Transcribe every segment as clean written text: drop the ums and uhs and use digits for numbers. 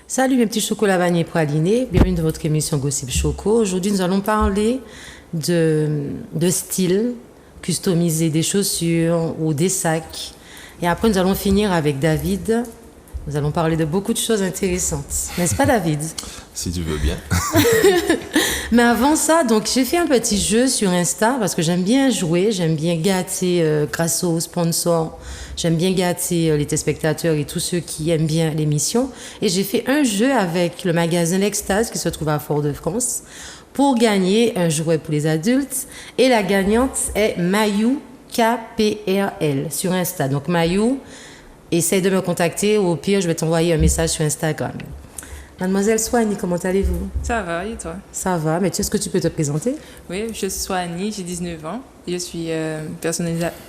Salut mes petits chocolats vanille pralinés, bienvenue dans votre émission Gossip Choco. Aujourd'hui nous allons parler de style, customiser des chaussures ou des sacs. Et après nous allons finir avec David. Nous allons parler de beaucoup de choses intéressantes. N'est-ce pas David? Si tu veux bien. Mais avant ça, donc j'ai fait un petit jeu sur Insta parce que j'aime bien jouer, j'aime bien gâter grâce aux sponsors, j'aime bien gâter les téléspectateurs et tous ceux qui aiment bien l'émission. Et j'ai fait un jeu avec le magasin L'Extase qui se trouve à Fort-de-France pour gagner un jouet pour les adultes. Et la gagnante est Mayou KPRL sur Insta. Donc Mayou, essaye de me contacter ou au pire, je vais t'envoyer un message sur Instagram. Mademoiselle Soani, comment allez-vous? Ça va, et toi? Ça va, mais est-ce que tu peux te présenter? Oui, je suis Soani, j'ai 19 ans. Je suis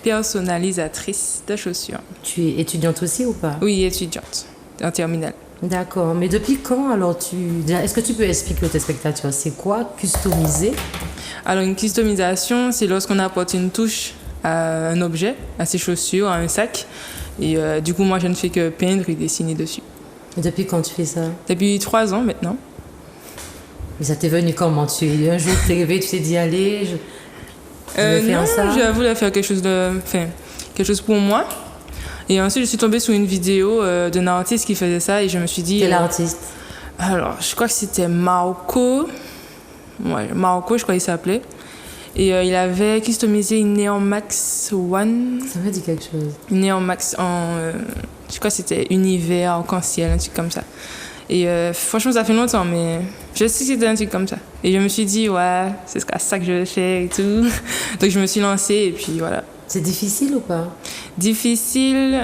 personnalisatrice de chaussures. Tu es étudiante aussi ou pas? Oui, étudiante, en terminale. D'accord, mais depuis quand alors Est-ce que tu peux expliquer aux téléspectateurs, c'est quoi customiser? Alors, une customisation, c'est lorsqu'on apporte une touche à un objet, à ses chaussures, à un sac. Et du coup, moi, je ne fais que peindre et dessiner dessus. Et depuis quand tu fais ça? Depuis 3 ans maintenant. Mais ça t'est venu comment? Un jour, tu t'es réveillé, tu t'es dit, allez, je vais faire ça? Non, je voulais faire quelque chose pour moi. Et ensuite, je suis tombée sur une vidéo d'un artiste qui faisait ça et je me suis dit... Quel artiste? Alors, je crois que c'était Marco. Ouais, Marco, je crois qu'il s'appelait. Et il avait customisé une Neon Max One. Ça me dit quelque chose. Une Neon Max je crois que c'était univers, arc-en-ciel, un truc comme ça. Et franchement, ça fait longtemps, mais je sais que c'était un truc comme ça. Et je me suis dit, ouais, c'est ça que je vais faire et tout. Donc je me suis lancée et puis voilà. C'est difficile ou pas? Difficile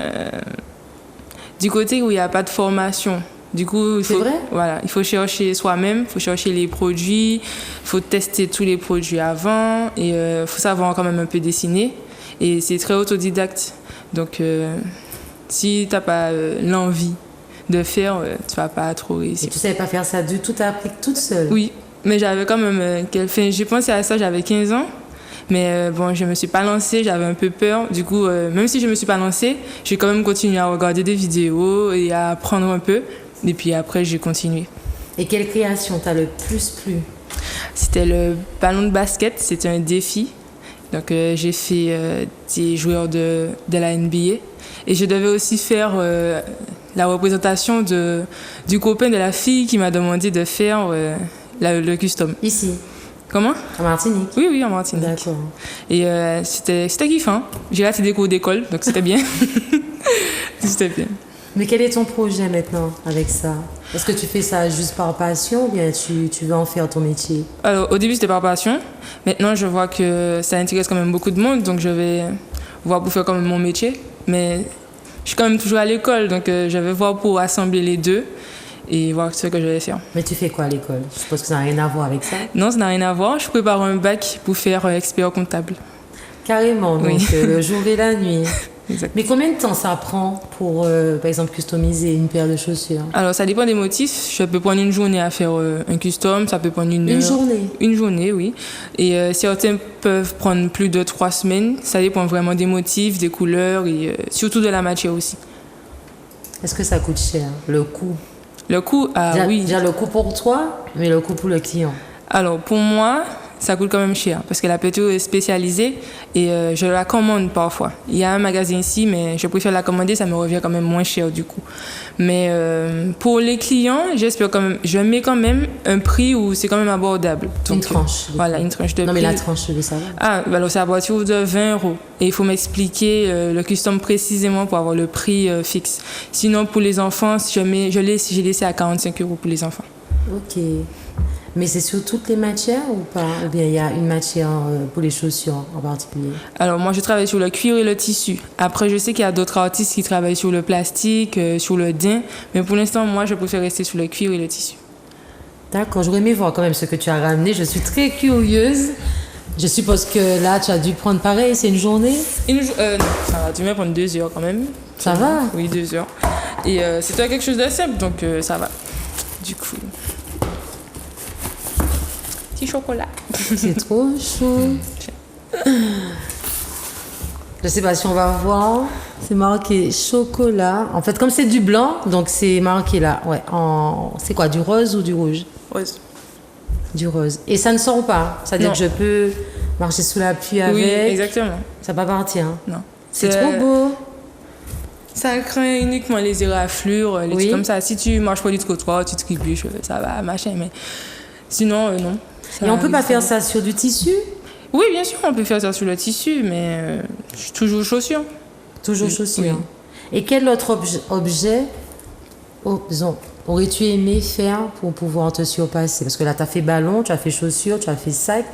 du côté où il n'y a pas de formation. Du coup, il faut chercher soi-même, il faut chercher les produits, il faut tester tous les produits avant et il faut savoir quand même un peu dessiner. Et c'est très autodidacte. Donc, si tu n'as pas l'envie de faire, tu ne vas pas trop réussir. Et tu ne savais pas faire ça du tout, tu as appris toute seule? Oui, mais j'avais quand même... j'ai pensé à ça, j'avais 15 ans. Mais bon, je ne me suis pas lancée, j'avais un peu peur. Du coup, même si je ne me suis pas lancée, j'ai quand même continué à regarder des vidéos et à apprendre un peu. Et puis après, j'ai continué. Et quelle création t'a le plus plu? C'était le ballon de basket, c'était un défi. Donc j'ai fait des joueurs de la NBA. Et je devais aussi faire la représentation du copain de la fille qui m'a demandé de faire le custom. Ici? Comment? En Martinique? Oui, en Martinique. D'accord. Et c'était kiffant. J'ai raté des cours d'école, donc c'était bien. C'était bien. Mais quel est ton projet maintenant avec ça? Est-ce que tu fais ça juste par passion ou bien tu veux en faire ton métier? Alors, au début, c'était par passion. Maintenant, je vois que ça intéresse quand même beaucoup de monde, donc je vais voir pour faire quand même mon métier. Mais je suis quand même toujours à l'école, donc je vais voir pour assembler les deux et voir ce que je vais faire. Mais tu fais quoi à l'école? Je suppose que ça n'a rien à voir avec ça? Non, ça n'a rien à voir. Je prépare un bac pour faire expert comptable. Carrément, donc oui. Le jour et la nuit. Exact. Mais combien de temps ça prend pour, par exemple, customiser une paire de chaussures? Alors, ça dépend des motifs. Je peux prendre une journée à faire un custom, ça peut prendre une heure. Une journée? Une journée, oui. Et certains peuvent prendre plus de 3 semaines. Ça dépend vraiment des motifs, des couleurs et surtout de la matière aussi. Est-ce que ça coûte cher, le coût? Le coût, oui. Déjà le coût pour toi, mais le coût pour le client. Alors, pour moi, ça coûte quand même cher parce que la peinture est spécialisée et je la commande parfois. Il y a un magasin ici, mais je préfère la commander, ça me revient quand même moins cher du coup. Mais pour les clients, j'espère quand même, je mets quand même un prix où c'est quand même abordable. Donc, une tranche. Voilà, une tranche de prix. Non, mais la tranche, je veux savoir. Alors c'est à partir de 20 €. Et il faut m'expliquer le custom précisément pour avoir le prix fixe. Sinon, pour les enfants, j'ai laissé à 45 € pour les enfants. Ok. Mais c'est sur toutes les matières ou pas? Ou bien il y a une matière pour les chaussures en particulier? Alors moi je travaille sur le cuir et le tissu. Après je sais qu'il y a d'autres artistes qui travaillent sur le plastique, sur le daim. Mais pour l'instant moi je préfère rester sur le cuir et le tissu. D'accord, j'aurais aimé voir quand même ce que tu as ramené. Je suis très curieuse. Je suppose que là tu as dû prendre pareil, c'est une journée? Non, ça va dû me prendre 2 heures quand même. Ça va? Oui, 2 heures. Et c'était quelque chose de simple, donc ça va. Du coup, petit chocolat. C'est trop chaud. Je sais pas si on va voir. C'est marqué chocolat. En fait, comme c'est du blanc, donc c'est marqué là. Ouais. C'est quoi, du rose ou du rouge? Rose. Du rose. Et ça ne sort pas. C'est-à-dire que je peux marcher sous la pluie avec. Oui, exactement. Ça va pas partir. Non. C'est trop beau. Ça craint uniquement les éraflures, les trucs comme ça. Si tu marches pas du trottoir, tu te trébuches, ça va, machin. Mais sinon, non. Et on peut pas faire ça sur du tissu? Oui, bien sûr, on peut faire ça sur le tissu, mais toujours chaussures. Toujours chaussures. Oui. Et quel autre objet aurais-tu aimé faire pour pouvoir te surpasser? Parce que là, tu as fait ballon, tu as fait chaussures, tu as fait sac.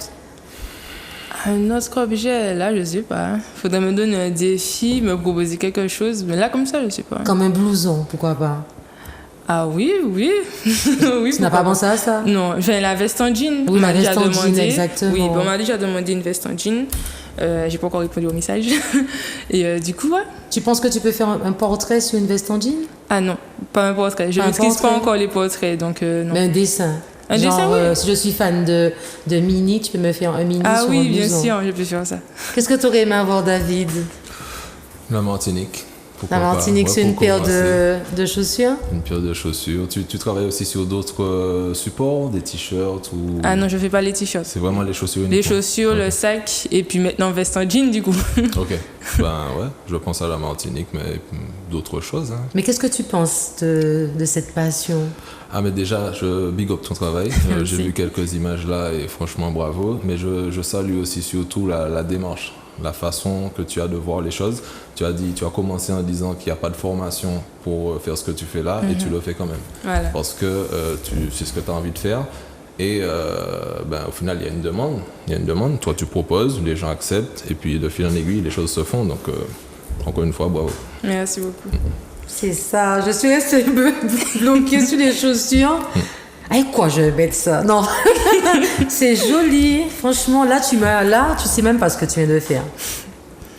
Un autre objet, là, je sais pas. Faudrait me donner un défi, me proposer quelque chose. Mais là, comme ça, je sais pas. Comme un blouson, pourquoi pas? Ah oui. Oui, tu n'as pas pensé à ça? Non, la veste en jean. Oui, la veste en jean, exactement. Oui, on m'a déjà demandé une veste en jean. J'ai pas encore répondu au message. Et du coup, ouais. Tu penses que tu peux faire un portrait sur une veste en jean? Ah non, pas un portrait. Je ne maîtrise pas encore les portraits, donc non. Mais un dessin. Un dessin, oui. Si je suis fan de Mini, tu peux me faire un Mini sur un blouson. Ah oui, bien sûr, je peux faire ça. Qu'est-ce que tu aurais aimé avoir, David? La Martinique. La Martinique, c'est une paire de chaussures? Une paire de chaussures. Tu travailles aussi sur d'autres supports, des t-shirts ou... Ah non, je fais pas les t-shirts. C'est vraiment les chaussures uniquement. Les chaussures, le sac, et puis maintenant veste en jean du coup. Ok. Ben ouais, je pense à la Martinique, mais d'autres choses. Hein. Mais qu'est-ce que tu penses de cette passion? Ah mais déjà, je big up ton travail. J'ai vu quelques images là et franchement bravo. Mais je salue aussi surtout la démarche. La façon que tu as de voir les choses. Tu as commencé en disant qu'il n'y a pas de formation pour faire ce que tu fais là et tu le fais quand même. Voilà. Parce que c'est ce que tu as envie de faire. Et au final, il y a une demande. Toi, tu proposes, les gens acceptent. Et puis, de fil en aiguille, les choses se font. Donc, encore une fois, bravo. Merci beaucoup. C'est ça. Je suis restée bloquée sur les chaussures. Avec quoi je vais mettre ça? Non. C'est joli. Franchement, là, tu sais même pas ce que tu viens de faire.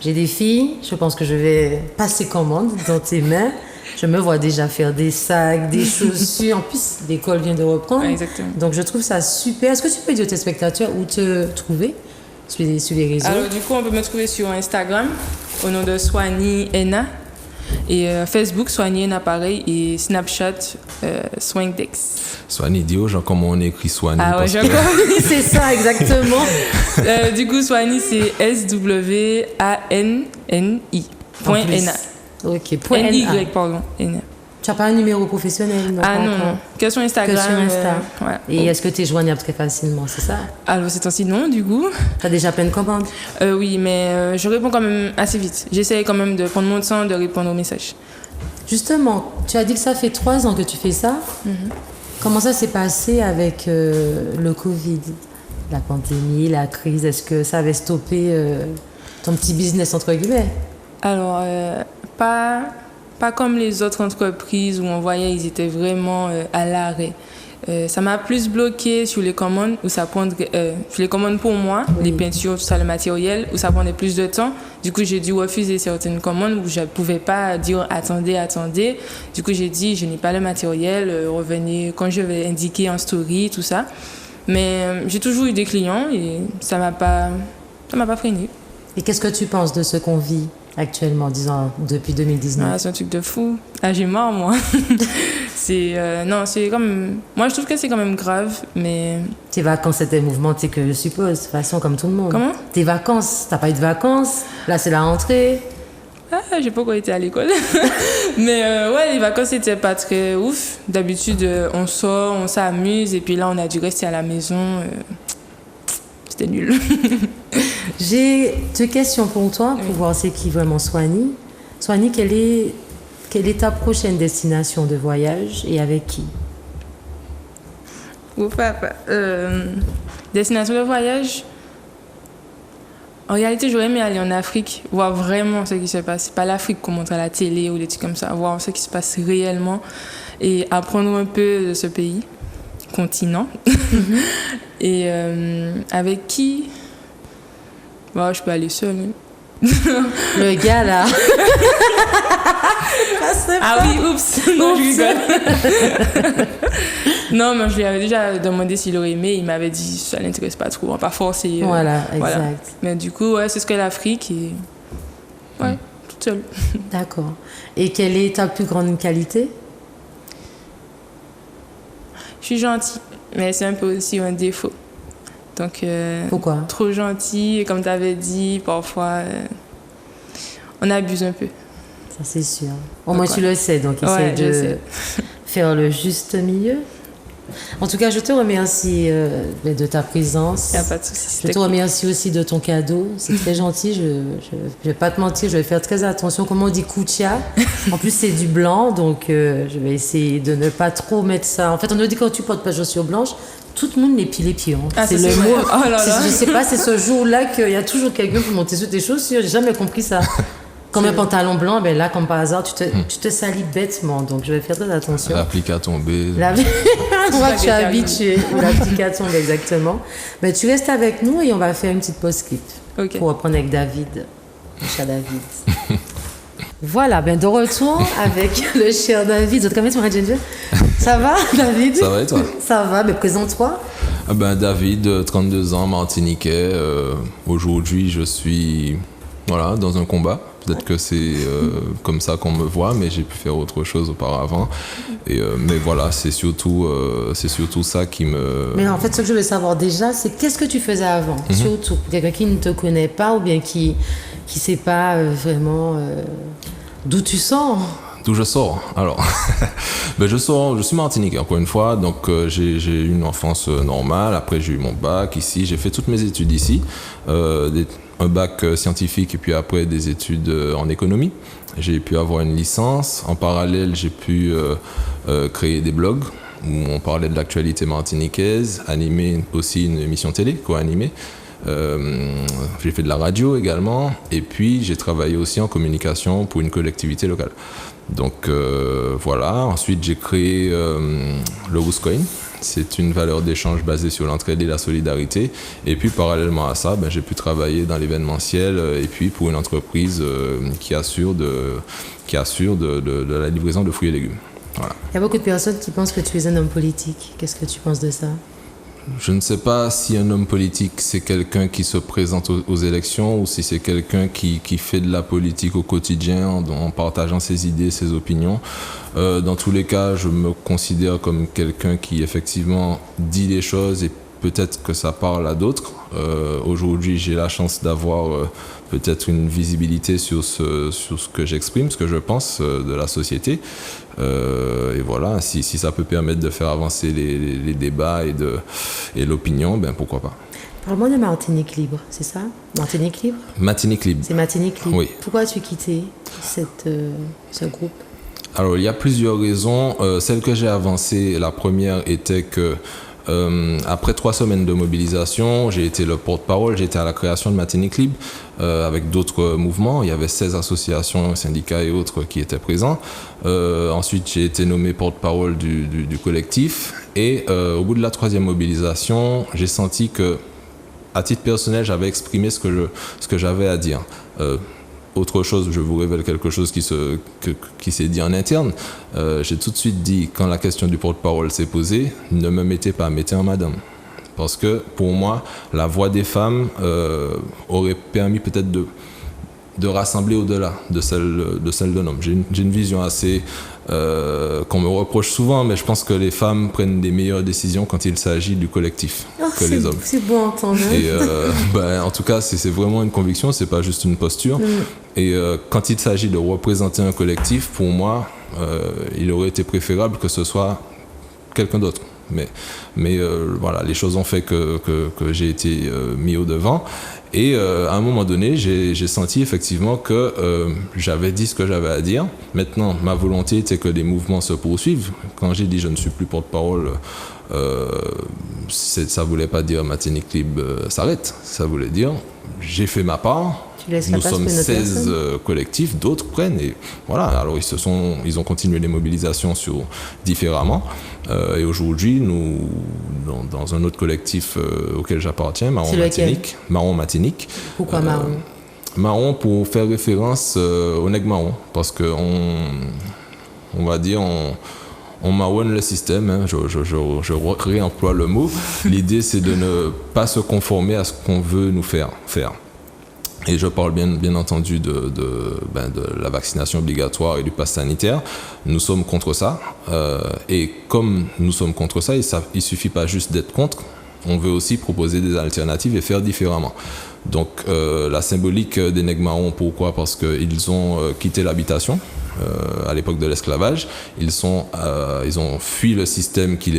J'ai des filles. Je pense que je vais passer commande dans tes mains. Je me vois déjà faire des sacs, des chaussures. En plus, l'école vient de reprendre. Exactement. Donc, je trouve ça super. Est-ce que tu peux dire aux tes spectateurs où te trouver sur les réseaux? Alors, du coup, on peut me trouver sur Instagram au nom de Soigny Ena. Et Facebook, Soigny Ena pareil. Et Snapchat, Swingdex. Soigny, dis aux gens comment on écrit Soigny. Ah ouais, oui, c'est ça, exactement. Du coup, Soigny, c'est SWANNI. Point Ena. Ok, point NY, pardon. Ena. Tu n'as pas un numéro professionnel? Ah non. Que sur Instagram. Que sur Insta. Ouais. Et est-ce que tu es joignable très facilement, c'est ça? Alors, c'est ainsi non, du coup. Tu as déjà plein de commandes? Oui, mais je réponds quand même assez vite. J'essaie quand même de prendre mon temps de répondre aux messages. Justement, tu as dit que ça fait 3 ans que tu fais ça. Comment ça s'est passé avec le Covid, la pandémie, la crise? Est-ce que ça avait stoppé ton petit business, entre guillemets? Alors, pas comme les autres entreprises où on voyait ils étaient vraiment à l'arrêt. Ça m'a plus bloqué sur les commandes où ça prendrait, sur les commandes pour moi, les peintures, tout ça, le matériel, où ça prenait plus de temps. Du coup, j'ai dû refuser certaines commandes où je ne pouvais pas dire attendez. Du coup, j'ai dit je n'ai pas le matériel, revenez quand je vais indiquer en story, tout ça. Mais j'ai toujours eu des clients et ça m'a pas freiné. Et qu'est-ce que tu penses de ce qu'on vit actuellement, disons, depuis 2019? C'est un truc de fou. Ah, j'ai marre, moi. Non, c'est comme... Moi, je trouve que c'est quand même grave, mais... Tes vacances étaient mouvementées, que je suppose, de toute façon, comme tout le monde. Comment? Tes vacances, t'as pas eu de vacances? Là, c'est la rentrée. Ah, j'ai pas encore été à l'école. Mais ouais, les vacances, c'était pas très ouf. D'habitude, on sort, on s'amuse, et puis là, on a dû rester à la maison. C'était nul. J'ai 2 questions pour toi, pour voir c'est qui vraiment Soigny. Soigny, quelle est ta prochaine destination de voyage et avec qui? Destination de voyage? En réalité, j'aurais aimé aller en Afrique, voir vraiment ce qui se passe. C'est pas l'Afrique qu'on montre à la télé ou des trucs comme ça, voir ce qui se passe réellement et apprendre un peu de ce pays, continent. Et avec qui? Je peux aller seule. Le gars là. Ah oui, oups. Non, je rigole. Non, mais je lui avais déjà demandé s'il aurait aimé. Il m'avait dit ça l'intéresse pas trop. On va pas forcer. Voilà, exact. Mais du coup, ouais, c'est ce qu'est l'Afrique. Et... ouais, toute seule. D'accord. Et quelle est ta plus grande qualité? Je suis gentille, mais c'est un peu aussi un défaut. Donc, pourquoi? Trop gentil, comme tu avais dit, parfois, on abuse un peu. Ça, c'est sûr. Au moins, tu le sais, donc essaie de faire le juste milieu. En tout cas, je te remercie de ta présence. Il n'y a pas de souci. Je te remercie aussi de ton cadeau. C'est très gentil. Je ne vais pas te mentir, je vais faire très attention. Comme on dit kutia. En plus, c'est du blanc, donc je vais essayer de ne pas trop mettre ça. En fait, on nous dit quand tu portes pas de chaussures blanches, tout le monde les pile les pieds. Ah, c'est le mot. Oh là là. Je sais pas, c'est ce jour-là qu'il y a toujours quelqu'un pour monter sur tes chaussures. J'ai jamais compris ça. Comme un pantalon blanc, ben là, comme par hasard, tu te salis bêtement. Donc, je vais faire très attention. L'applique a tombé. Moi, tu es habitué. L'applique a tombé, exactement. Mais tu restes avec nous et on va faire une petite pause clip. Okay. Pour reprendre avec David. Le cher David. Voilà, ben de retour avec le cher David. Ça va, David? Ça va et toi? Ça va, mais présente-toi. David, 32 ans, martiniquais. Aujourd'hui, je suis dans un combat. Peut-être que c'est comme ça qu'on me voit, mais j'ai pu faire autre chose auparavant. Mais voilà, c'est surtout ça qui me... Mais en fait, ce que je veux savoir déjà, c'est qu'est-ce que tu faisais avant? Surtout pour quelqu'un qui ne te connaît pas ou bien qui ne sait pas vraiment d'où tu sors. D'où je sors? Alors, je suis martiniquais encore une fois, donc j'ai eu une enfance normale. Après, j'ai eu mon bac ici, j'ai fait toutes mes études ici, un bac scientifique et puis après des études en économie. J'ai pu avoir une licence. En parallèle, j'ai pu créer des blogs où on parlait de l'actualité martiniquaise, animer aussi une émission télé, co-animée. J'ai fait de la radio également et puis j'ai travaillé aussi en communication pour une collectivité locale. Donc voilà, ensuite j'ai créé le Rooscoin. C'est une valeur d'échange basée sur l'entraide et la solidarité. Et puis parallèlement à ça, j'ai pu travailler dans l'événementiel et puis pour une entreprise qui assure de la livraison de fruits et légumes. Voilà. Il y a beaucoup de personnes qui pensent que tu es un homme politique. Qu'est-ce que tu penses de ça? Je ne sais pas si un homme politique, c'est quelqu'un qui se présente aux élections ou si c'est quelqu'un qui fait de la politique au quotidien en partageant ses idées, ses opinions. Dans tous les cas, je me considère comme quelqu'un qui effectivement dit les choses et peut-être que ça parle à d'autres. Aujourd'hui, j'ai la chance d'avoir peut-être une visibilité sur ce que j'exprime, ce que je pense de la société. Et voilà, si ça peut permettre de faire avancer les débats et l'opinion, pourquoi pas. Parle-moi de Martinique Libre, c'est ça? Martinique Libre? Martinique Libre. C'est Martinique Libre. Oui. Pourquoi as-tu quitté ce groupe? Alors, il y a plusieurs raisons. Celle que j'ai avancée, la première était que après 3 semaines de mobilisation, j'ai été le porte-parole, j'ai été à la création de Martinique Libre avec d'autres mouvements. Il y avait 16 associations, syndicats et autres qui étaient présents. Ensuite, j'ai été nommé porte-parole du collectif. Et au bout de la 3e mobilisation, j'ai senti que, à titre personnel, j'avais exprimé ce que j'avais à dire. Autre chose, je vous révèle quelque chose qui s'est dit en interne. J'ai tout de suite dit, quand la question du porte-parole s'est posée, ne me mettez pas, mettez en madame. Parce que pour moi, la voix des femmes aurait permis peut-être de rassembler au-delà de celle d'un homme. J'ai une vision assez qu'on me reproche souvent, mais je pense que les femmes prennent des meilleures décisions quand il s'agit du collectif que les hommes. C'est beau à entendre. Et en tout cas, c'est vraiment une conviction, c'est pas juste une posture. Et quand il s'agit de représenter un collectif, pour moi, il aurait été préférable que ce soit quelqu'un d'autre. Mais voilà, les choses ont fait que j'ai été mis au devant. Et à un moment donné, j'ai senti effectivement que j'avais dit ce que j'avais à dire. Maintenant, ma volonté était que les mouvements se poursuivent. Quand j'ai dit je ne suis plus porte-parole, ça ne voulait pas dire Martinique Libre s'arrête. Ça voulait dire j'ai fait ma part. Nous sommes 16 collectifs, d'autres prennent. Et voilà, alors ils ont continué les mobilisations différemment. Et aujourd'hui, nous, dans un autre collectif auquel j'appartiens, Marron Martinique. Pourquoi Marron? Marron pour faire référence au nègre marron. Parce qu'on on va dire, on marronne le système, hein, je réemploie le mot. L'idée, c'est de ne pas se conformer à ce qu'on veut nous faire. Et je parle bien entendu de la vaccination obligatoire et du pass sanitaire. Nous sommes contre ça. Et comme nous sommes contre ça, il suffit pas juste d'être contre. On veut aussi proposer des alternatives et faire différemment. Donc la symbolique des nègres marrons, pourquoi ? Parce qu'ils ont quitté l'habitation à l'époque de l'esclavage. Ils ont fui le système qui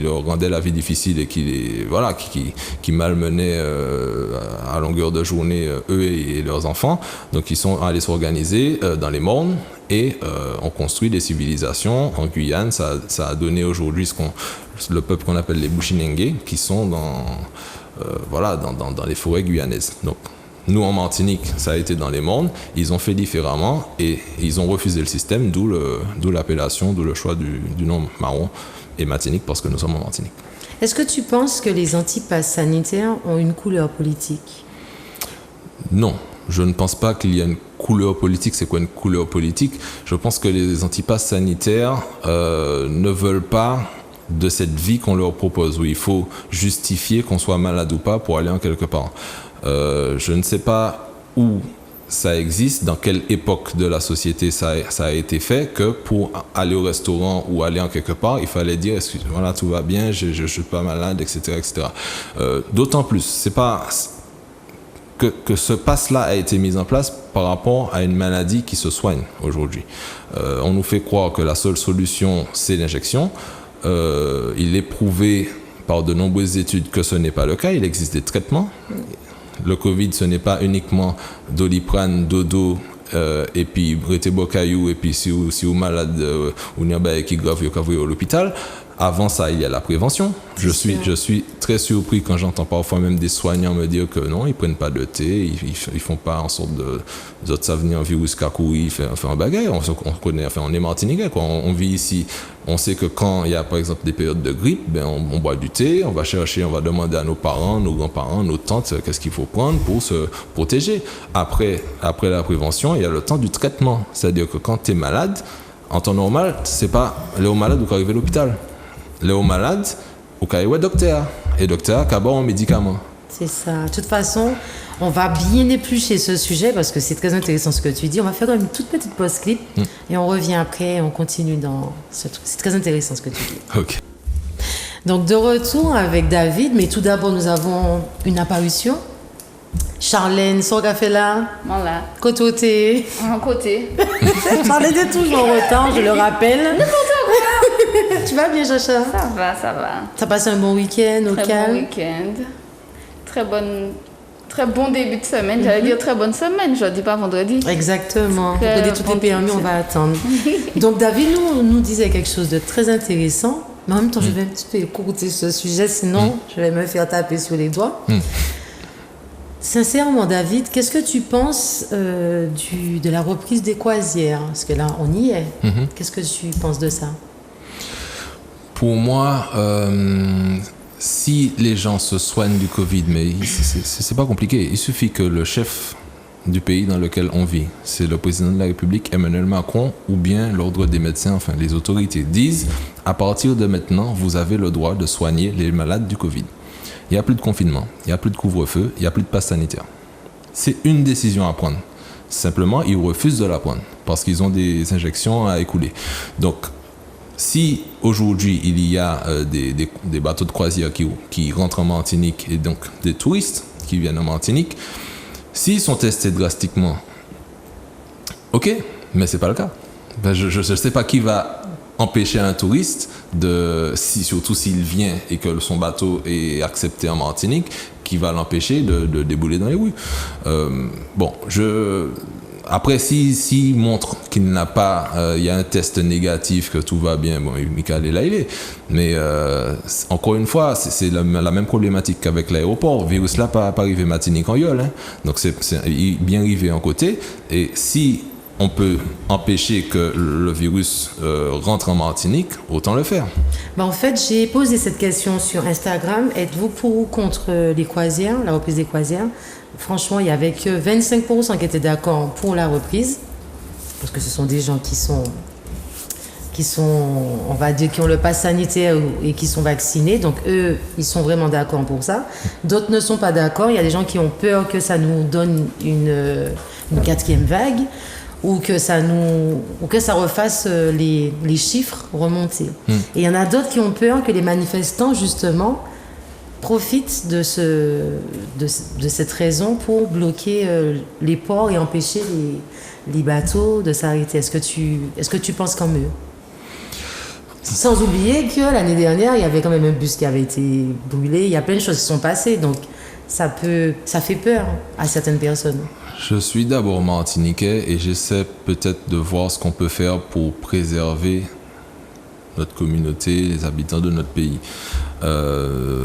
leur rendait la vie difficile et qui malmenait à longueur de journée eux et leurs enfants. Donc ils sont allés s'organiser dans les mornes et on construit des civilisations. En Guyane, ça a donné aujourd'hui le peuple qu'on appelle les Bushinengue, qui sont dans les forêts guyanaises. Donc, nous, en Martinique, ça a été dans les mornes. Ils ont fait différemment et ils ont refusé le système, d'où l'appellation, d'où le choix du nom marron et Martinique, parce que nous sommes en Martinique. Est-ce que tu penses que les antipasses sanitaires ont une couleur politique ? Non, je ne pense pas qu'il y a une couleur politique. C'est quoi une couleur politique ? Je pense que les antipasses sanitaires ne veulent pas de cette vie qu'on leur propose, où il faut justifier qu'on soit malade ou pas pour aller en quelque part. Je ne sais pas où ça existe, dans quelle époque de la société ça a été fait, que pour aller au restaurant ou aller en quelque part, il fallait dire voilà, tout va bien, je suis pas malade, etc. etc. D'autant plus, c'est pas que ce pass-là a été mis en place par rapport à une maladie qui se soigne aujourd'hui. On nous fait croire que la seule solution, c'est l'injection. Il est prouvé par de nombreuses études que ce n'est pas le cas. Il existe des traitements. Le Covid, ce n'est pas uniquement Doliprane, dodo, et puis rete bocaillou, et puis si vous malade, ou n'y a pas qui grave, vous avez à l'hôpital. Avant ça, il y a la prévention. Je suis très surpris quand j'entends parfois même des soignants me dire que non, ils prennent pas de thé, ils font pas en sorte de ça venir un virus kakoui, fait un bagage. On connaît, enfin, on est martiniquais, quoi. On vit ici. On sait que quand il y a par exemple des périodes de grippe, on boit du thé, on va demander à nos parents, nos grands-parents, nos tantes, qu'est-ce qu'il faut prendre pour se protéger. Après la prévention, il y a le temps du traitement. C'est-à-dire que quand tu es malade, en temps normal, c'est pas Léo malade ou qu'arriver à l'hôpital. Léo malade, ou qu'arriver docteur. Et docteur, qu'à un médicament. C'est ça. De toute façon, on va bien éplucher ce sujet parce que c'est très intéressant ce que tu dis. On va faire une toute petite pause clip et on revient après, on continue dans ce truc. C'est très intéressant ce que tu dis. Ok. Donc de retour avec David, mais tout d'abord nous avons une apparition. Charlène, son café là. Voilà. Côté. Un côté. Charlène est toujours en retard, je le rappelle. Tu vas bien, Chacha? Ça va. T'as passé un bon week-end au calme? Très bon week-end. Très bon début de semaine. J'allais dire très bonne semaine, je ne dis pas vendredi. Exactement. Vendredi, tout est permis, on va attendre. Donc, David nous disait quelque chose de très intéressant. Mais en même temps, je vais un petit peu écouter ce sujet, sinon je vais me faire taper sur les doigts. Sincèrement, David, qu'est-ce que tu penses de la reprise des croisières? Parce que là, on y est. Qu'est-ce que tu penses de ça? Pour moi, si les gens se soignent du Covid, mais c'est pas compliqué. Il suffit que le chef du pays dans lequel on vit, c'est le président de la République, Emmanuel Macron, ou bien l'ordre des médecins, enfin les autorités, disent à partir de maintenant, vous avez le droit de soigner les malades du Covid. Il n'y a plus de confinement, il n'y a plus de couvre-feu, il n'y a plus de passe sanitaire. C'est une décision à prendre. Simplement, ils refusent de la prendre parce qu'ils ont des injections à écouler. Donc, si aujourd'hui il y a des bateaux de croisière qui rentrent en Martinique et donc des touristes qui viennent en Martinique, s'ils sont testés drastiquement, ok, mais c'est pas le cas. Je ne sais pas qui va empêcher un touriste, surtout s'il vient et que son bateau est accepté en Martinique, qui va l'empêcher de débouler dans les rues. Après, s'il montre qu'il n'a pas, il y a un test négatif, que tout va bien, bon, Michael est là, il est. Mais encore une fois, c'est la même problématique qu'avec l'aéroport. Le virus là, pas arrivé Martinique en yole. Hein. Donc c'est bien arrivé en côté. Et si on peut empêcher que le virus rentre en Martinique, autant le faire. En fait, j'ai posé cette question sur Instagram. Êtes-vous pour ou contre les croisières, la reprise des croisières? Franchement, il n'y avait que 25% qui étaient d'accord pour la reprise. parce que ce sont des gens qui sont, on va dire, qui ont le pass sanitaire et qui sont vaccinés. Donc, eux, ils sont vraiment d'accord pour ça. D'autres ne sont pas d'accord. Il y a des gens qui ont peur que ça nous donne une quatrième vague ou que ça refasse les chiffres remonter. Et il y en a d'autres qui ont peur que les manifestants, justement, profitent de cette raison pour bloquer les ports et empêcher les bateaux de s'arrêter. Est-ce que tu penses comme eux? Sans oublier que l'année dernière, il y avait quand même un bus qui avait été brûlé. Il y a plein de choses qui sont passées. Donc, ça fait peur à certaines personnes. Je suis d'abord martiniquais et j'essaie peut-être de voir ce qu'on peut faire pour préserver notre communauté, les habitants de notre pays.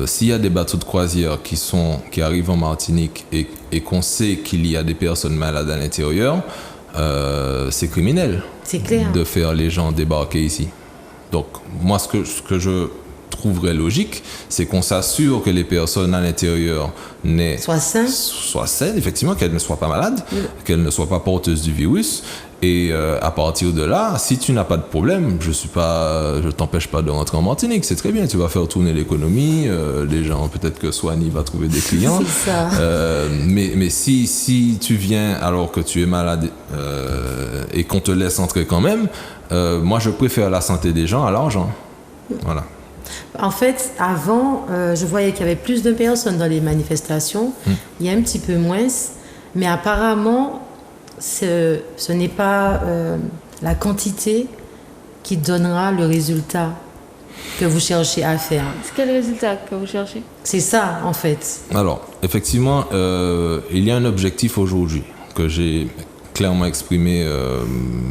S'il y a des bateaux de croisière qui arrivent en Martinique et qu'on sait qu'il y a des personnes malades à l'intérieur, c'est criminel. C'est clair. De faire les gens débarquer ici. Donc, moi, ce que je trouverais logique, c'est qu'on s'assure que les personnes à l'intérieur soient saines, effectivement, qu'elles ne soient pas malades, qu'elles ne soient pas porteuses du virus. Et à partir de là, si tu n'as pas de problème, je t'empêche pas de rentrer en Martinique, c'est très bien, tu vas faire tourner l'économie, les gens, peut-être que Swanny va trouver des clients. C'est ça. Mais si tu viens alors que tu es malade et qu'on te laisse entrer quand même, moi je préfère la santé des gens à l'argent. Voilà. En fait, avant, je voyais qu'il y avait plus de personnes dans les manifestations. Il y a un petit peu moins, mais apparemment, ce n'est pas la quantité qui donnera le résultat que vous cherchez à faire. C'est quel résultat que vous cherchez? C'est ça, en fait. Alors, effectivement, il y a un objectif aujourd'hui que j'ai clairement exprimé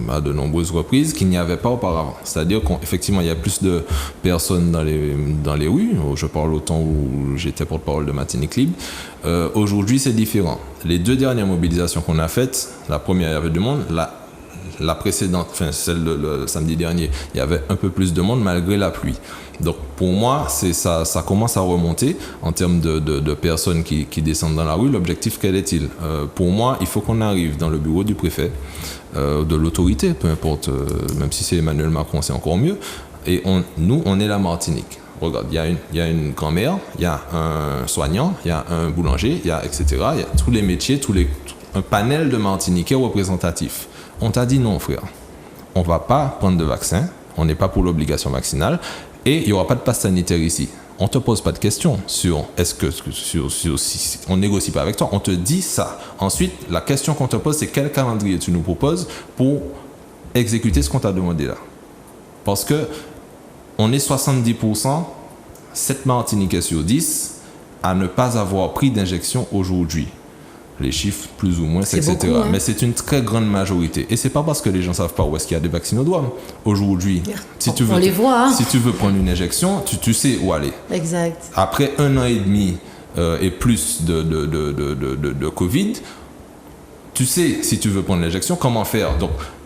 à de nombreuses reprises qu'il n'y avait pas auparavant. C'est-à-dire qu'effectivement, il y a plus de personnes dans les rues. Je parle au temps où j'étais porte-parole de Martinique Libre. Aujourd'hui, c'est différent. Les 2 dernières mobilisations qu'on a faites, la première, il y avait du monde. La précédente, enfin celle le samedi dernier, il y avait un peu plus de monde malgré la pluie. Donc pour moi, ça commence à remonter en termes de personnes qui descendent dans la rue. L'objectif, quel est-il? Pour moi, il faut qu'on arrive dans le bureau du préfet, de l'autorité, peu importe, même si c'est Emmanuel Macron, c'est encore mieux. Et nous, on est la Martinique. Regarde, il y a une grand-mère, il y a un soignant, il y a un boulanger, etc. Il y a tous les métiers, un panel de Martiniquais représentatifs. On t'a dit non, frère. On ne va pas prendre de vaccin. On n'est pas pour l'obligation vaccinale. Et il n'y aura pas de passe sanitaire ici. On ne te pose pas de questions sur si on négocie pas avec toi. On te dit ça. Ensuite, la question qu'on te pose, c'est quel calendrier tu nous proposes pour exécuter ce qu'on t'a demandé là. Parce que on est 70%, 7 Martiniquais sur 10, à ne pas avoir pris d'injection aujourd'hui. Les chiffres, plus ou moins, etc. Beaucoup, hein. Mais c'est une très grande majorité. Et c'est pas parce que les gens ne savent pas où est-ce qu'il y a des vaccins aux douanes. Aujourd'hui, on les voit. Hein. Si tu veux prendre une injection, tu sais où aller. Exact. Après 1 an et demi et plus de Covid, tu sais, si tu veux prendre l'injection, comment faire.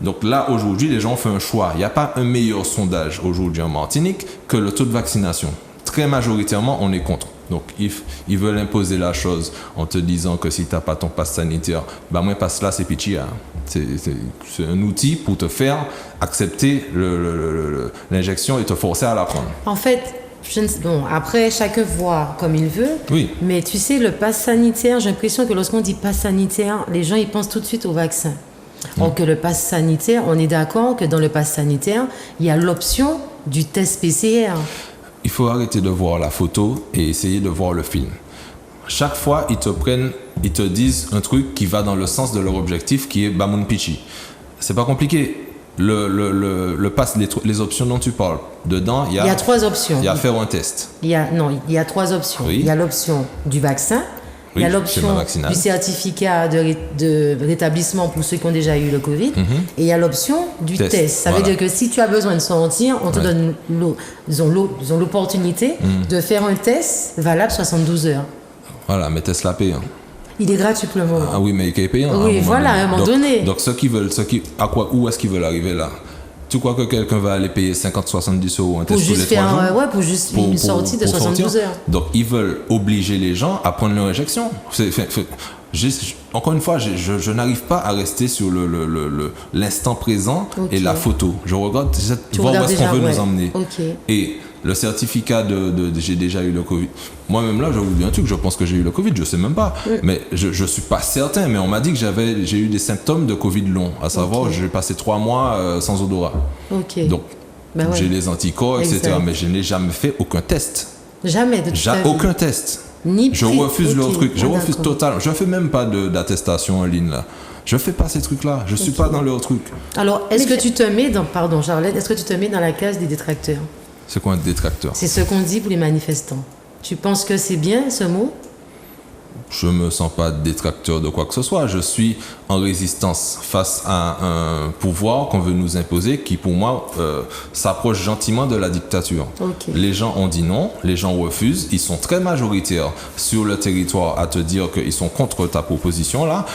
Donc là, aujourd'hui, les gens ont fait un choix. Il n'y a pas un meilleur sondage aujourd'hui en Martinique que le taux de vaccination. Très majoritairement, on est contre. Donc, ils veulent imposer la chose en te disant que si tu n'as pas ton passe sanitaire, bah moi, passe là, c'est pitchy. Hein. C'est un outil pour te faire accepter l'injection et te forcer à la prendre. En fait, après, chacun voit comme il veut. Oui. Mais tu sais, le passe sanitaire, j'ai l'impression que lorsqu'on dit passe sanitaire, les gens, ils pensent tout de suite au vaccin. Or que le passe sanitaire, on est d'accord que dans le passe sanitaire, il y a l'option du test PCR. Il faut arrêter de voir la photo et essayer de voir le film. Chaque fois, ils te disent un truc qui va dans le sens de leur objectif, qui est Bamoun Pichi. C'est pas compliqué. Le pass, les options dont tu parles, dedans, il y a 3 options. Il y a faire un test. Il y a 3 options. Oui. Il y a l'option du vaccin. Il y a l'option du certificat de rétablissement pour ceux qui ont déjà eu le Covid. Et il y a l'option du test. Ça veut dire que si tu as besoin de sortir, on te donne ils ont l'opportunité de faire un test valable 72 heures. Voilà, mais test la paye. Hein. Il est gratuit pour le moment. Ah oui, mais il est payant. Oui, voilà, à un moment donné. Donc où est-ce qu'ils veulent arriver là? Tu crois que quelqu'un va aller payer 50-70 euros un test tous les 3 jours? Pour juste une sortie de 72 heures. Donc, ils veulent obliger les gens à prendre leur injection. Encore une fois, je n'arrive pas à rester sur l'instant présent et la photo. Je regarde voir où est-ce qu'on veut nous emmener. Et le certificat j'ai déjà eu le Covid. Moi-même là, je vous dis un truc, je pense que j'ai eu le Covid, je sais même pas. Mais je suis pas certain, mais on m'a dit que j'ai eu des symptômes de Covid long. À savoir, j'ai passé 3 mois sans odorat. Donc, j'ai les anticorps, etc. Mais je n'ai jamais fait aucun test. Jamais de toute ta vie. Aucun test. Je refuse leur truc. Je refuse totalement. Je fais même pas d'attestation en ligne là. Je fais pas ces trucs-là. Je suis pas dans leur truc. Alors, est-ce que tu te mets dans, pardon Charlotte, est-ce que tu te mets dans la case des détracteurs? C'est quoi un détracteur? C'est ce qu'on dit pour les manifestants. Tu penses que c'est bien ce mot? Je me sens pas détracteur de quoi que ce soit. Je suis en résistance face à un pouvoir qu'on veut nous imposer qui, pour moi, s'approche gentiment de la dictature. Les gens ont dit non, les gens refusent. Ils sont très majoritaires sur le territoire à te dire qu'ils sont contre ta proposition là,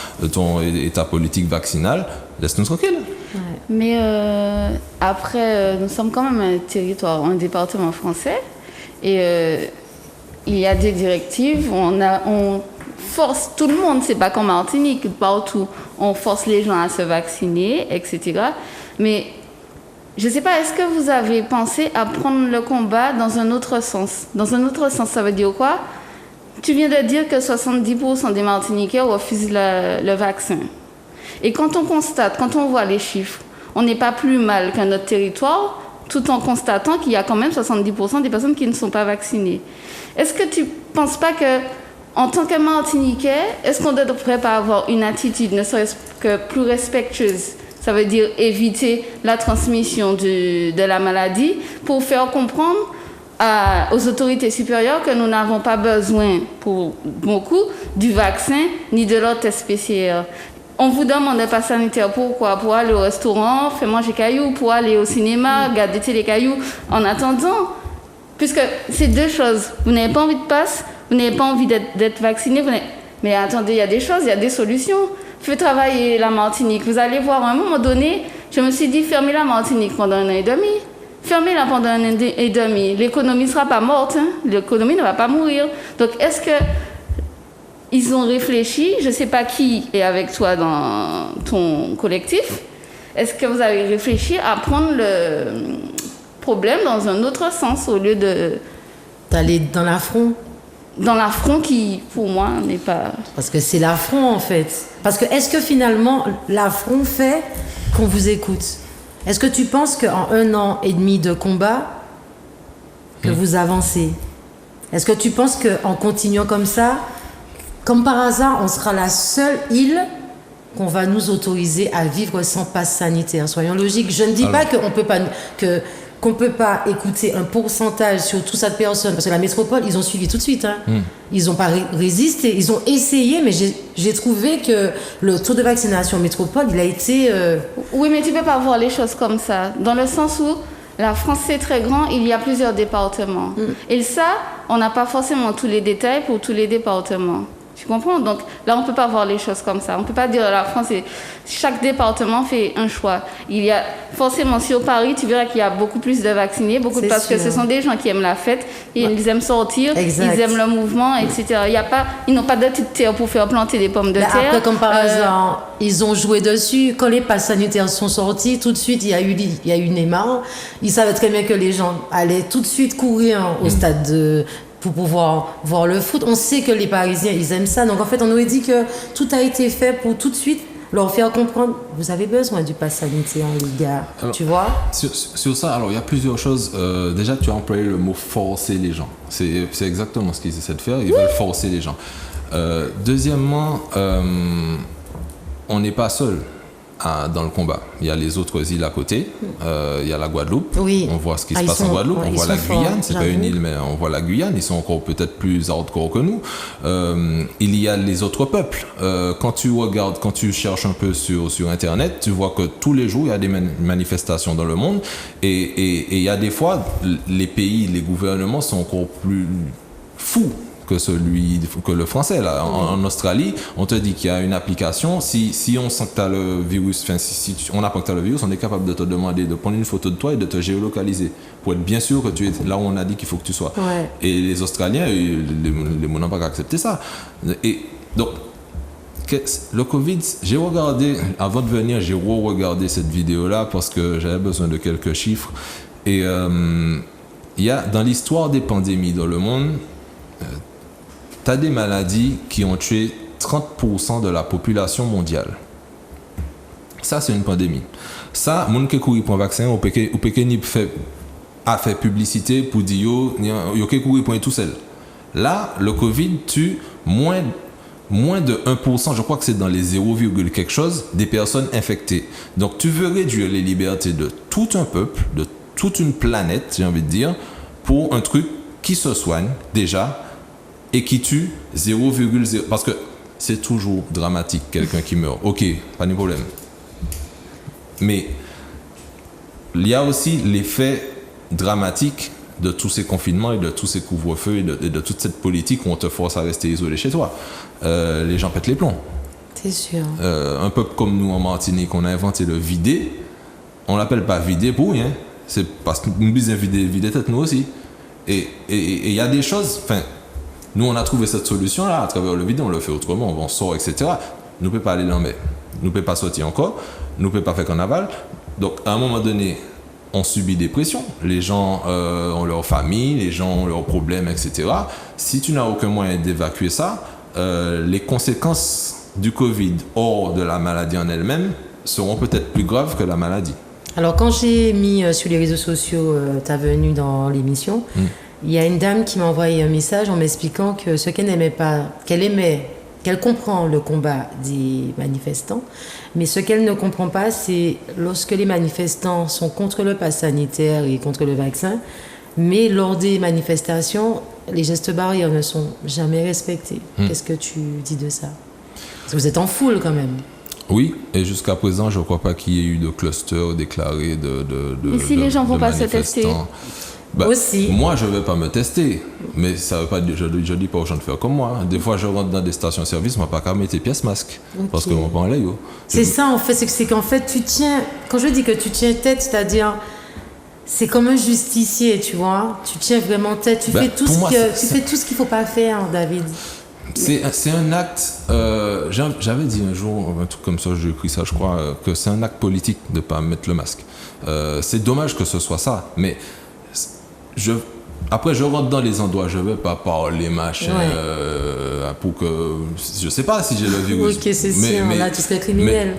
et ta politique vaccinale. Laisse-nous tranquille. Mais après, nous sommes quand même un territoire, un département français. Et il y a des directives. On force tout le monde, c'est pas comme Martinique, partout. On force les gens à se vacciner, etc. Mais je sais pas, est-ce que vous avez pensé à prendre le combat dans un autre sens? Dans un autre sens, ça veut dire quoi? Tu viens de dire que 70% des Martiniquais refusent le vaccin. Et quand on constate, quand on voit les chiffres, on n'est pas plus mal qu'un autre territoire, tout en constatant qu'il y a quand même 70% des personnes qui ne sont pas vaccinées. Est-ce que tu ne penses pas que, en tant que Martiniquais, est-ce qu'on ne devrait pas avoir une attitude, ne serait-ce que plus respectueuse? Ça veut dire éviter la transmission de la maladie pour faire comprendre aux autorités supérieures que nous n'avons pas besoin, pour beaucoup, du vaccin ni de leur test PCR. On vous demande un pass sanitaire, pourquoi? Pour aller au restaurant, faire manger cailloux, pour aller au cinéma, regarder télé cailloux. En attendant, puisque c'est deux choses. Vous n'avez pas envie de passe, vous n'avez pas envie d'être vacciné. Mais attendez, il y a des choses, il y a des solutions. Faites travailler la Martinique. Vous allez voir, à un moment donné, je me suis dit, fermez la Martinique pendant 1 an et demi. Fermez-la pendant 1 an et demi. L'économie ne sera pas morte. L'économie ne va pas mourir. Donc, est-ce que ils ont réfléchi, je ne sais pas qui est avec toi dans ton collectif, est-ce que vous avez réfléchi à prendre le problème dans un autre sens au lieu d'aller dans l'affront? Dans l'affront qui, pour moi, n'est pas... Parce que c'est l'affront, en fait. Parce que est-ce que finalement, l'affront fait qu'on vous écoute? Est-ce que tu penses qu'en 1 an et demi de combat, que vous avancez? Est-ce que tu penses qu'en continuant comme ça, comme par hasard, on sera la seule île qu'on va nous autoriser à vivre sans passe sanitaire? Soyons logiques. Je ne dis pas qu'on ne peut pas écouter un pourcentage sur toute cette personne, parce que la métropole, ils ont suivi tout de suite. Ils n'ont pas résisté, ils ont essayé, mais j'ai trouvé que le taux de vaccination métropole, il a été... Oui, mais tu ne peux pas voir les choses comme ça, dans le sens où la France, c'est très grand, il y a plusieurs départements. Et ça, on n'a pas forcément tous les détails pour tous les départements. Tu comprends? Donc là, on ne peut pas voir les choses comme ça. On ne peut pas dire la France, chaque département fait un choix. Il y a forcément, sur Paris, tu verras qu'il y a beaucoup plus de vaccinés, parce que ce sont des gens qui aiment la fête, ils aiment sortir, ils aiment le mouvement, etc. Ils n'ont pas de petite terre pour faire planter des pommes de terre. Après, comme par hasard, ils ont joué dessus. Quand les passes sanitaires sont sortis, tout de suite, il y a eu Neymar. Ils savaient très bien que les gens allaient tout de suite courir au stade pour pouvoir voir le foot. On sait que les Parisiens, ils aiment ça. Donc, en fait, on aurait dit que tout a été fait pour tout de suite leur faire comprendre, vous avez besoin du pass sanitaire, les gars. Alors, tu vois? Sur ça, alors, il y a plusieurs choses. Déjà, tu as employé le mot « forcer les gens ». C'est exactement ce qu'ils essaient de faire. Ils veulent forcer les gens. Deuxièmement, on n'est pas seul dans le combat. Il y a les autres îles à côté. Il y a la Guadeloupe. Oui. On voit ce qui se passe en Guadeloupe. On voit la Guyane. C'est pas une île, mais on voit la Guyane. Ils sont encore peut-être plus hardcore que nous. Il y a les autres peuples. Quand tu regardes, quand tu cherches un peu sur Internet, tu vois que tous les jours, il y a des manifestations dans le monde. Et il y a des fois, les pays, les gouvernements sont encore plus fous que le français. Là. En Australie, on te dit qu'il y a une application. Si on sent que tu as le virus, si on apprend que tu as le virus, on est capable de te demander de prendre une photo de toi et de te géolocaliser pour être bien sûr que tu es là où on a dit qu'il faut que tu sois. Ouais. Et les Australiens, les gens n'ont pas accepté ça. Et donc, le Covid, j'ai regardé, avant de venir, j'ai re-regardé cette vidéo-là parce que j'avais besoin de quelques chiffres. Et il y a, dans l'histoire des pandémies dans le monde, tu as des maladies qui ont tué 30% de la population mondiale. Ça, c'est une pandémie. Ça, moun qui couru pour un vaccin, ou a fait publicité pour dire yo qui couru pour tout seul. Là, le Covid tue moins de 1%, je crois que c'est dans les 0, quelque chose, des personnes infectées. Donc, tu veux réduire les libertés de tout un peuple, de toute une planète, j'ai envie de dire, pour un truc qui se soigne déjà et qui tue 0,0. Parce que c'est toujours dramatique, quelqu'un qui meurt. Ok, pas de problème. Mais il y a aussi l'effet dramatique de tous ces confinements et de tous ces couvre-feux et de toute cette politique où on te force à rester isolé chez toi. Les gens pètent les plombs. C'est sûr. Un peuple comme nous en Martinique, on a inventé le vider. On l'appelle pas vider pour rien. C'est parce que nous disons vider tête nous aussi. Et il y a des choses, enfin, nous on a trouvé cette solution-là à travers le vide, on le fait autrement, on sort, etc. Nous ne pouvons pas aller dans la mer. Nous ne pouvons pas sortir encore. Nous ne pouvons pas faire carnaval. Donc à un moment donné, on subit des pressions. Les gens ont leur famille, les gens ont leurs problèmes, etc. Si tu n'as aucun moyen d'évacuer ça, les conséquences du Covid hors de la maladie en elle-même seront peut-être plus graves que la maladie. Alors, quand j'ai mis sur les réseaux sociaux ta venue dans l'émission, il y a une dame qui m'a envoyé un message en m'expliquant que ce qu'elle n'aimait pas, qu'elle comprend le combat des manifestants, mais ce qu'elle ne comprend pas, c'est lorsque les manifestants sont contre le pass sanitaire et contre le vaccin, mais lors des manifestations, les gestes barrières ne sont jamais respectés. Qu'est-ce que tu dis de ça? Parce que vous êtes en foule quand même. Oui, et jusqu'à présent, je ne crois pas qu'il y ait eu de cluster déclaré de Et si les gens ne vont pas se tester? Aussi. Moi, je ne vais pas me tester, mais ça veut pas dire, je ne dis pas aux gens de faire comme moi. Des fois, je rentre dans des stations-service, je ne vais pas mettre tes pièces masques, parce qu'on va en l'air. C'est ça, en fait, c'est qu'en fait, tu tiens, quand je dis que tu tiens tête, c'est-à-dire, c'est comme un justicier, tu vois, tu tiens vraiment tête, tu fais tout ce qu'il ne faut pas faire, David. C'est un acte, j'avais dit un jour, un truc comme ça, j'ai écrit ça, je crois, que c'est un acte politique de ne pas mettre le masque. C'est dommage que ce soit ça, mais après je rentre dans les endroits, je ne vais pas parler machin, pour que, je ne sais pas si j'ai le virus. Ok, c'est sûr, là tu serais criminel.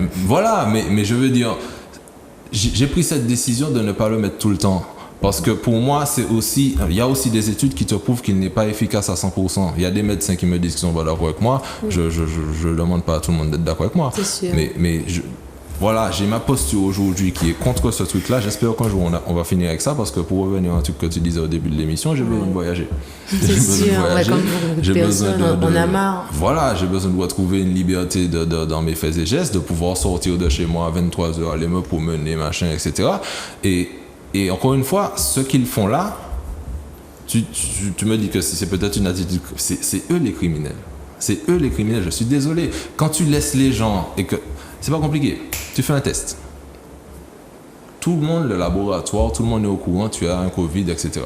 Mais je veux dire, j'ai pris cette décision de ne pas le mettre tout le temps. Parce que pour moi, il y a aussi des études qui te prouvent qu'il n'est pas efficace à 100%. Il y a des médecins qui me disent qu'ils sont pas d'accord avec moi. Je ne demande pas à tout le monde d'être d'accord avec moi. C'est sûr. Mais voilà, j'ai ma posture aujourd'hui qui est contre ce truc-là. J'espère qu'un jour on va finir avec ça, parce que pour revenir à un truc que tu disais au début de l'émission, j'ai besoin de voyager. C'est sûr, comme beaucoup de personnes, on a marre. Voilà, j'ai besoin de retrouver une liberté dans mes faits et gestes, de pouvoir sortir de chez moi à 23h, aller me promener, machin, etc. Et encore une fois, ce qu'ils font là, tu me dis que c'est peut-être une attitude... C'est eux les criminels. C'est eux les criminels, je suis désolé. Quand tu laisses les gens et que... C'est pas compliqué. Tu fais un test. Tout le monde, le laboratoire, tout le monde est au courant, tu as un Covid, etc.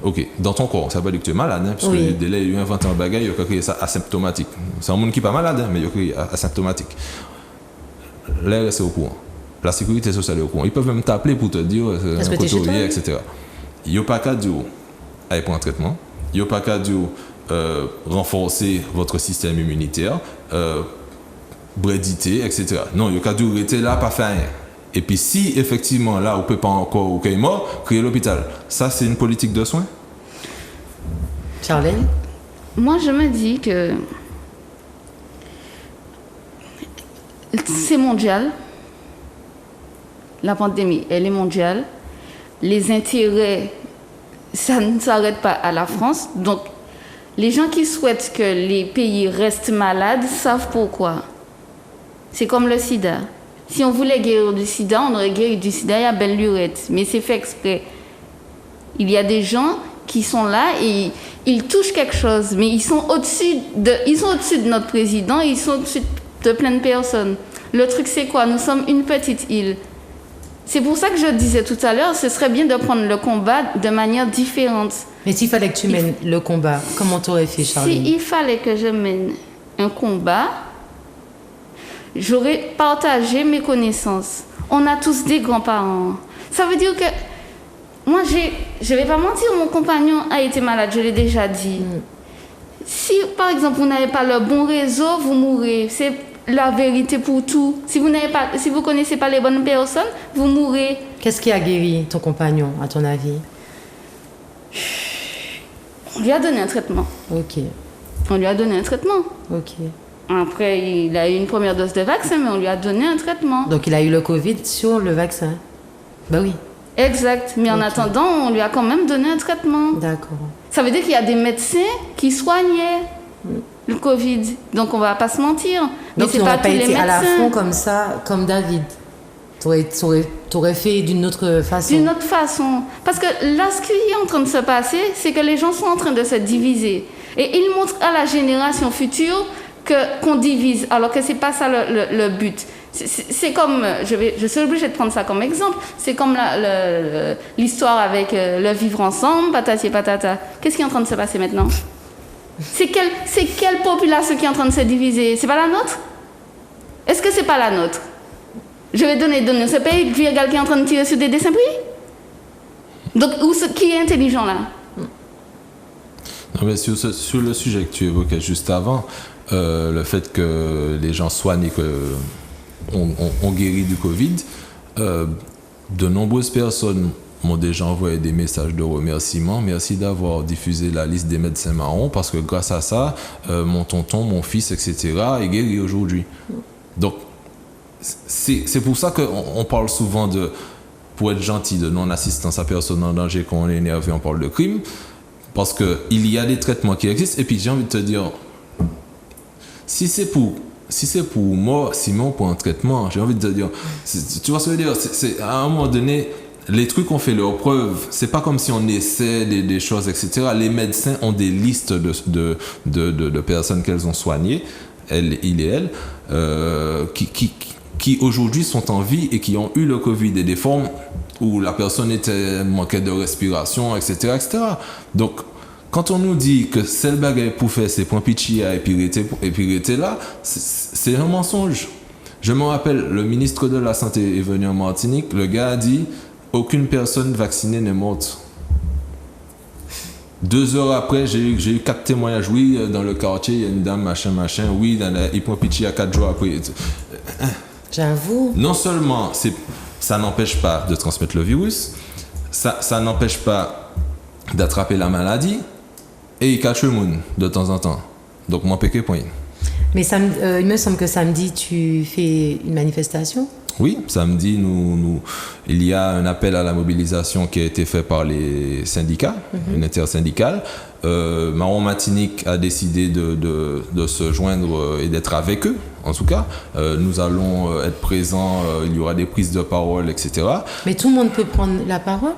Ok, dans ton corps, ça veut pas dire que tu es malade, hein, parce que dès il a inventé un bagage, il a créé ça asymptomatique. C'est un monde qui n'est pas malade, hein, mais il a créé asymptomatique. L'air, c'est au courant. La sécurité sociale est au courant. Ils peuvent même t'appeler pour te dire un couturier, etc. Il n'y a pas qu'à dire aller prendre un traitement. Il n'y a pas qu'à dire renforcer votre système immunitaire, bréditer, etc. Non, il n'y a qu'à dire rester là, pas faire rien. Et puis si effectivement là, on ne peut pas encore, ou qu'il est mort, créer l'hôpital. Ça, c'est une politique de soins? Charlène? Moi, je me dis que c'est mondial. La pandémie, elle est mondiale. Les intérêts, ça ne s'arrête pas à la France. Donc, les gens qui souhaitent que les pays restent malades savent pourquoi. C'est comme le sida. Si on voulait guérir du sida, on aurait guéri du sida à belle lurette. Mais c'est fait exprès. Il y a des gens qui sont là et ils touchent quelque chose. Mais ils sont au-dessus de notre président, ils sont au-dessus de plein de personnes. Le truc, c'est quoi? Nous sommes une petite île. C'est pour ça que je disais tout à l'heure, ce serait bien de prendre le combat de manière différente. Mais s'il fallait que tu mènes le combat, comment t'aurais fait, Charline? S'il fallait que je mène un combat, j'aurais partagé mes connaissances. On a tous des grands-parents. Ça veut dire que moi, je ne vais pas mentir, mon compagnon a été malade, je l'ai déjà dit. Si, par exemple, vous n'avez pas le bon réseau, vous mourrez. C'est la vérité pour tout. Si vous ne connaissez pas les bonnes personnes, vous mourrez. Qu'est-ce qui a guéri ton compagnon, à ton avis? On lui a donné un traitement. Ok. On lui a donné un traitement. Ok. Après, il a eu une première dose de vaccin, mais on lui a donné un traitement. Donc, il a eu le Covid sur le vaccin? Bah oui. Exact. Mais en attendant, on lui a quand même donné un traitement. D'accord. Ça veut dire qu'il y a des médecins qui soignaient le Covid. Donc, on ne va pas se mentir. Donc, mais tu n'aurais pas été médecins. à la fond comme ça, comme David. Tu aurais fait d'une autre façon. D'une autre façon. Parce que là, ce qui est en train de se passer, c'est que les gens sont en train de se diviser. Et ils montrent à la génération future qu'on divise, alors que ce n'est pas ça le but. C'est comme, je suis obligée de prendre ça comme exemple, c'est comme l'histoire avec le vivre ensemble, patati et patata. Qu'est-ce qui est en train de se passer maintenant? C'est quelle population qui est en train de se diviser? C'est pas la nôtre? Est-ce que c'est pas la nôtre? Je vais donner ce pays qui est en train de tirer sur des dessins pris? Donc, qui est intelligent là? Non, mais sur le sujet que tu évoquais juste avant, le fait que les gens soignent et qu'on guérit du Covid, de nombreuses personnes m'ont déjà envoyé des messages de remerciement. Merci d'avoir diffusé la liste des médecins marrons parce que grâce à ça, mon tonton, mon fils, etc. est guéri aujourd'hui. Donc, c'est pour ça qu'on parle souvent pour être gentil, de non-assistance à personne en danger quand on est énervé, on parle de crime. Parce qu'il y a des traitements qui existent. Et puis j'ai envie de te dire, si c'est pour moi, Simon, pour un traitement, j'ai envie de te dire, tu vois ce que je veux dire, c'est à un moment donné, les trucs ont fait leur preuve. C'est pas comme si on essaie des choses, etc. Les médecins ont des listes de personnes qu'elles ont soignées, il et elle, qui aujourd'hui sont en vie et qui ont eu le Covid et des formes où la personne manquait de respiration, etc., etc. Donc, quand on nous dit que celle bagaille pour faire c'est point pitchia et puis là, c'est un mensonge. Je me rappelle, le ministre de la Santé est venu en Martinique, le gars a dit aucune personne vaccinée n'est morte. 2 heures après, j'ai eu 4 témoignages. Oui, dans le quartier, il y a une dame, machin. Oui, il point pitchia 4 jours après. J'avoue. Non seulement ça n'empêche pas de transmettre le virus, ça n'empêche pas d'attraper la maladie, et il cache le monde de temps en temps. Donc, moi, péché point. Mais il me semble que samedi, tu fais une manifestation? Oui, samedi, il y a un appel à la mobilisation qui a été fait par les syndicats, une intersyndicale. Marron Matinique a décidé de se joindre et d'être avec eux, en tout cas. Nous allons être présents, il y aura des prises de parole, etc. Mais tout le monde peut prendre la parole?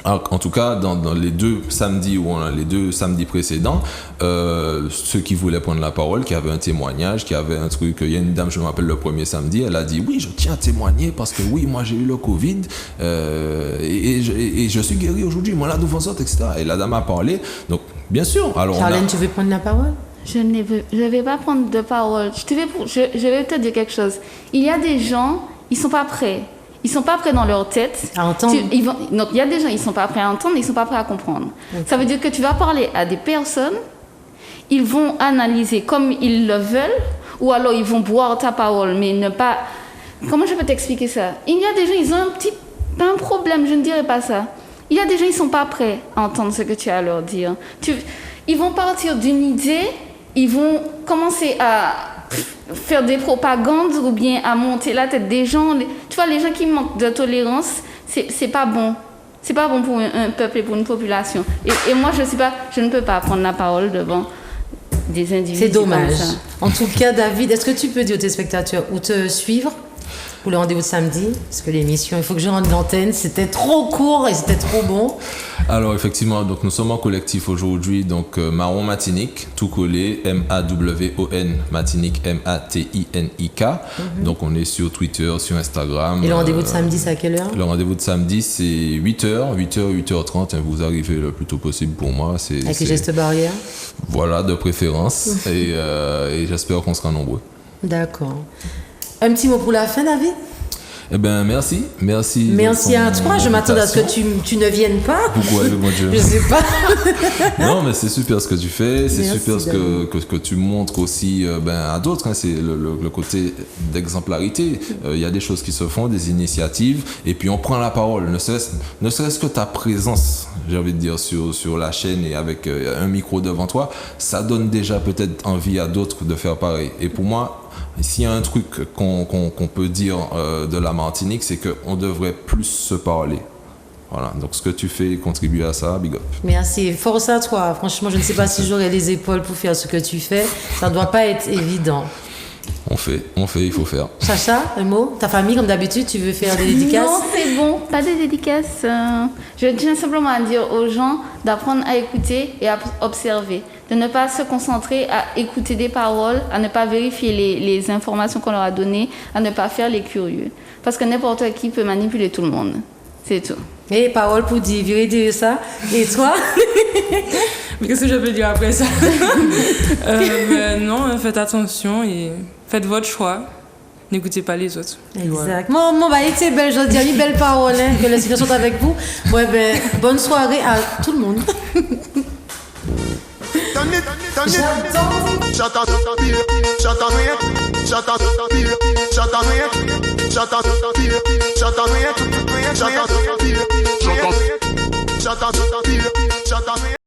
En tout cas, dans les 2 samedis les 2 samedis précédents, ceux qui voulaient prendre la parole, qui avaient un témoignage, qui avaient un truc, il y a une dame, je me rappelle le premier samedi, elle a dit oui, je tiens à témoigner parce que oui, moi j'ai eu le Covid et je suis guéri aujourd'hui, moi là devant autres, etc. Et la dame a parlé, donc bien sûr. Alors Charlène, tu veux prendre la parole? Je ne vais pas prendre de parole. Je vais te dire quelque chose. Il y a des gens, ils ne sont pas prêts. Ils ne sont pas prêts dans leur tête. À entendre. Donc, il y a des gens, ils ne sont pas prêts à entendre, ils ne sont pas prêts à comprendre. Okay. Ça veut dire que tu vas parler à des personnes, ils vont analyser comme ils le veulent, ou alors ils vont boire ta parole, mais ne pas... Comment je peux t'expliquer ça? Il y a des gens, ils ont un problème, je ne dirais pas ça. Il y a des gens, ils ne sont pas prêts à entendre ce que tu as à leur dire. Ils vont partir d'une idée, ils vont commencer à faire des propagandes ou bien à monter la tête des gens. Tu vois, les gens qui manquent de tolérance, c'est pas bon. C'est pas bon pour un peuple et pour une population. Et moi, je ne peux pas prendre la parole devant des individus. C'est dommage. En tout cas, David, est-ce que tu peux dire aux téléspectateurs où te suivre pour le rendez-vous de samedi? Parce que l'émission, il faut que je rende l'antenne. C'était trop court et c'était trop bon. Alors, effectivement, donc, nous sommes en collectif aujourd'hui. Donc, Marron Matinique, tout collé, M-A-W-O-N, Matinique, M-A-T-I-N-I-K. Donc, on est sur Twitter, sur Instagram. Et le rendez-vous de samedi, c'est à quelle heure? Le rendez-vous de samedi, c'est 8h, 8h30. Vous arrivez le plus tôt possible pour moi. Avec les gestes barrières? Voilà, de préférence. Et j'espère qu'on sera nombreux. D'accord. Un petit mot pour la fin, David? Eh bien, merci. Merci à toi. Je m'attendais à ce que tu ne viennes pas. Pourquoi, mon Dieu? Je sais pas. Non, mais c'est super ce que tu fais. C'est Merci, super ce que tu montres aussi à d'autres. Hein. C'est le côté d'exemplarité. Il y a des choses qui se font, des initiatives. Et puis, on prend la parole. Ne serait-ce que ta présence, j'ai envie de dire, sur la chaîne et avec un micro devant toi, ça donne déjà peut-être envie à d'autres de faire pareil. Et pour moi, s'il y a un truc qu'on peut dire de la Martinique, c'est qu'on devrait plus se parler. Voilà, donc ce que tu fais contribue à ça, big up. Merci, force à toi. Franchement, je ne sais pas si j'aurai les épaules pour faire ce que tu fais. Ça ne doit pas être évident. On fait, il faut faire. Chacha, un mot? Ta famille, comme d'habitude, tu veux faire des dédicaces? Non, c'est bon, pas de dédicaces. Je tiens simplement à dire aux gens d'apprendre à écouter et à observer. De ne pas se concentrer à écouter des paroles, à ne pas vérifier les informations qu'on leur a données, à ne pas faire les curieux. Parce que n'importe qui peut manipuler tout le monde. C'est tout. Et parole pour dire ça. Et toi? Mais qu'est-ce que je peux dire après ça? Non, faites attention et faites votre choix. N'écoutez pas les autres. Exact. Voilà. Mon c'est belle, je dis une belle parole, hein, que les signes sont avec vous. Ouais, bonne soirée à tout le monde.